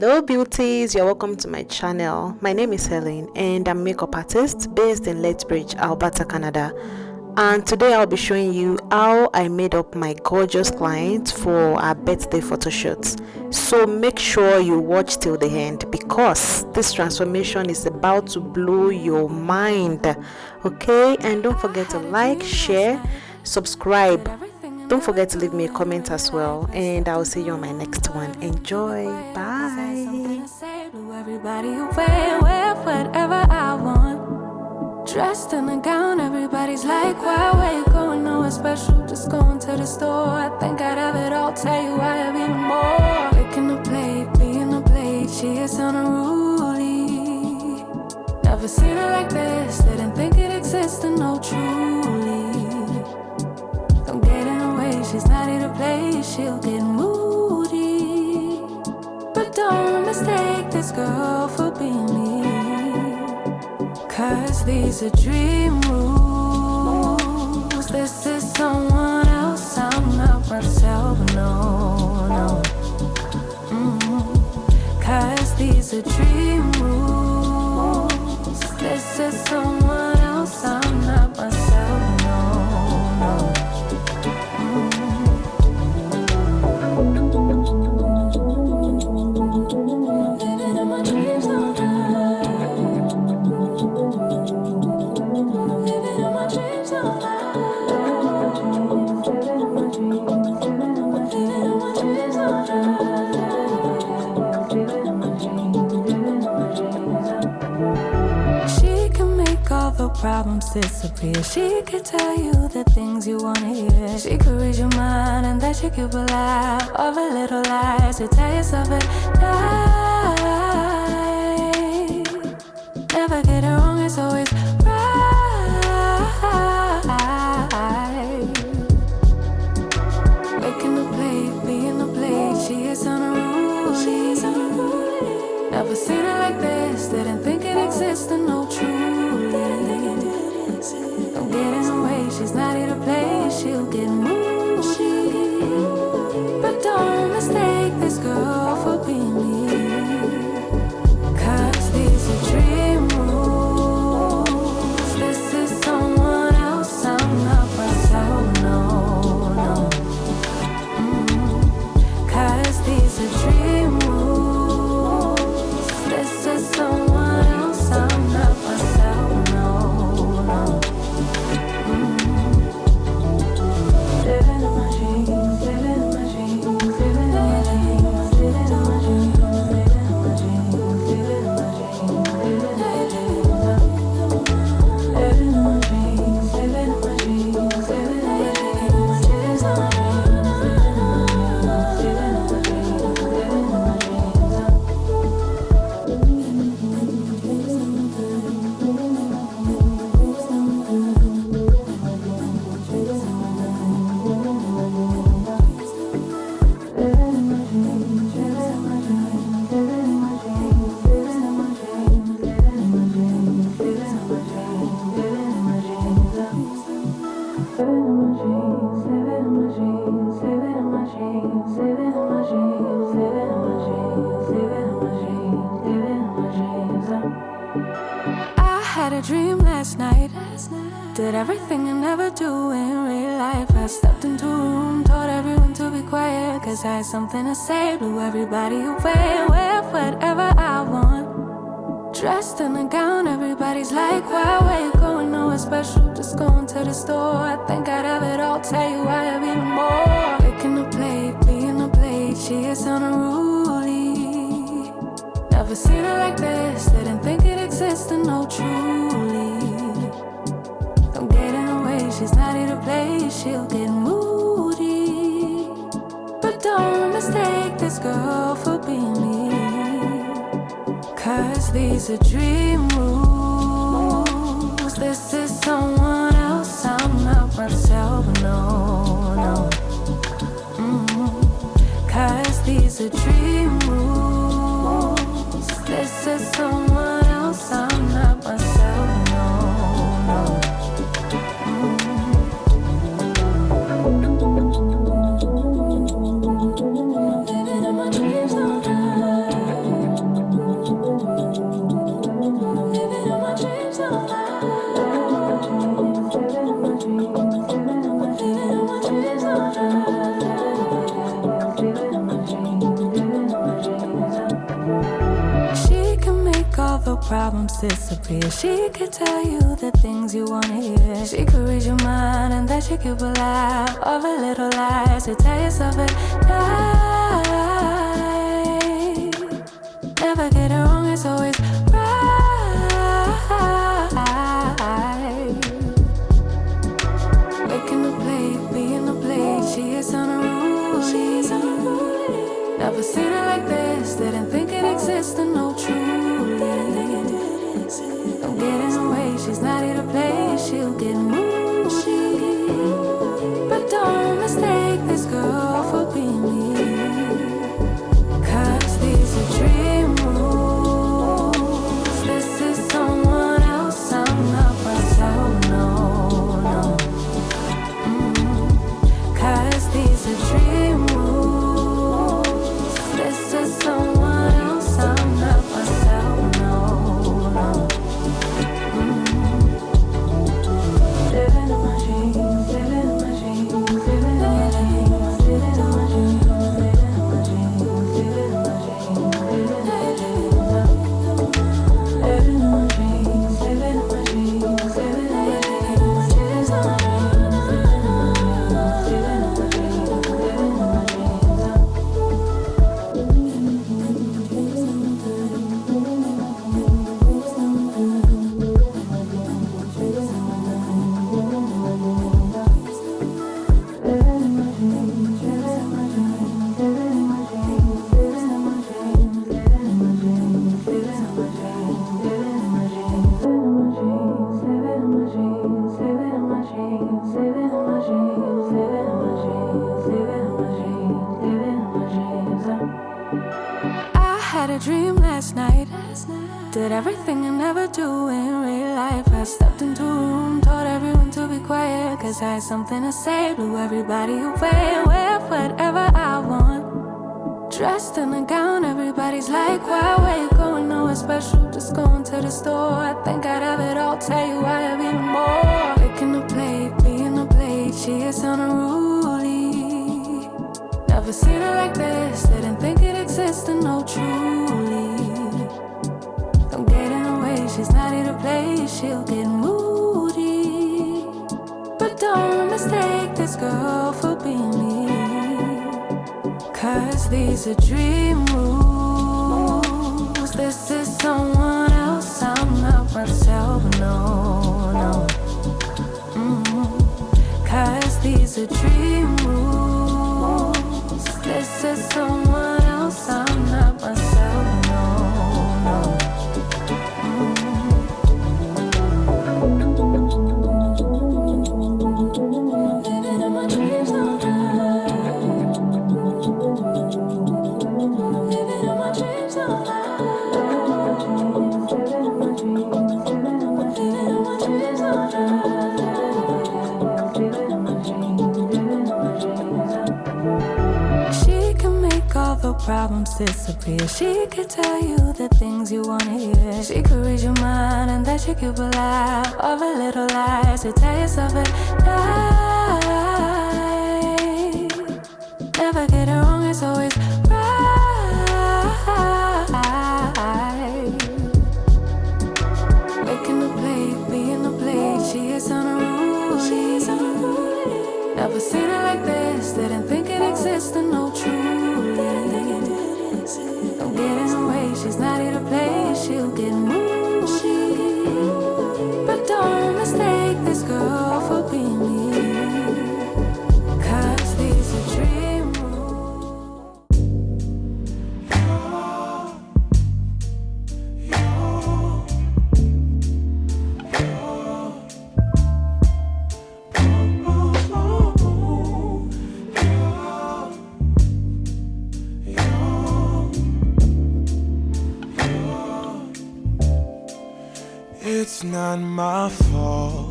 Hello beauties, you're welcome to my channel. My name is Helen and I'm a makeup artist based in Lethbridge, Alberta, Canada. And today I'll be showing you how I made up my gorgeous client for our birthday photo shoot. So make sure you watch till the end because this transformation is about to blow your mind. Okay, and don't forget to like, share, subscribe. Don't forget to leave me a comment as well, and I'll see you on my next one. Enjoy. Bye. Everybody away, wear whatever I want. Dressed in a gown, everybody's like, why, where you going? Nowhere special, just going to the store. I think I'd have it all, tell you I have even more. Picking a plate, being a plate, she is unruly. Never seen her like this, didn't think it existed, no truly. Don't get in her way, she's not here to play, she'll get moody. But don't mistake this girl for being me, 'cause these are dream rules. This is someone else, I'm not myself, no. 'Cause these are dream rules. This is someone else, I'm not myself, no. Living in my dreams all night. Living in my dreams all night. Living in my dreams. Living in my dreams all night. Living in my dreams. Living in my dreams. She can make all the problems disappear. She could tell you the things you wanna hear. She could read your mind and then she could laugh all the little lies you tell yourself at night. Never get it wrong, it's always right. Making the plate, being the plate, she is unruly. Never seen her like this, didn't think it existed, no truly. Don't get in her way, she's not here to play, she'll get moody. But don't mistake this girl for being me, 'cause these are dream rules. This is someone else, I'm not myself, no. 'Cause these are dream rules. This is someone else, I'm not myself, no. Living in my dreams, living in my dreams, living in my dreams, living in my dreams, living in my dreams, living in my dreams, living in my dreams, living in my dreams, living in my dreams, living in my did everything I never do in real life. I stepped into a room, told everyone to be quiet, 'cause I had something to say, blew everybody away, wear whatever I want. Dressed in a gown, everybody's like, why, where you going? Nowhere special, just going to the store. I think I'd have it all, tell you I have even more. Picking a plate, being a plate, she is unruly. Never seen her like this, didn't think it existed, no truly. Don't get in her way, she's not here to play, she'll get moody. But don't mistake this girl for being me, 'cause these are dream rules. This is someone else, I'm not myself, no. 'Cause these are dream rules. This is someone else, I'm not myself, no. Living in my dreams all night. problems disappear. She could tell you the things you wanna hear. She could read your mind and that she could rely all the little lies to tell yourself it right. Never get it wrong, it's always right. Making the plate, being the plate, she is unruly. Never seen it like this, didn't think it existed, no truly. Don't get in the way, she's not here to play, she'll get moody. But don't mistake this girl for being me, 'cause these are dream rules. This is someone else, I'm not myself, no, no. 'Cause these are dream rules. This is someone else, I'm not myself, no, no. Living in my dreams, living in my dreams, living in my dreams, living in my dreams, living in my dreams, living in my dreams, living in my dreams, living in my dreams, living in my dream last night. Did everything I never do in real life. I stepped into a room, told everyone to be quiet, 'cause I had something to say, blew everybody away. Wear whatever I want, dressed in a gown, everybody's like, why, where you going, nowhere special, just going to the store. I think I'd have it all, tell you I have even more. Picking the plate, being the plate, she is unruly. Never seen her like this, didn't think it existed, no truly. Don't get in the way, she's not here to play, she'll get moody. But don't mistake this girl for being me, 'cause these are dream rules. This is someone else, I'm not myself, no, no. 'Cause these are dream rules. This is someone else, I'm not myself, no, no. Living in my dreams all night. Living in my dreams all night. Living in my dreams, living in my dreams, living in my dreams all night. Living in my dreams, living in my dreams. She can make all the problems disappear. She could tell you the things you wanna hear. She could read your mind and that she could rely all the little lies to tell yourself it right. Never get it wrong, it's always right. Making the plate, being the plate, she is unruly. Never seen it like this, didn't think it existed, no truly. Don't get in the way, she's not here to play, she'll get moody. But don't mistake this girl for being me, 'cause these are dream rules. It's not my fault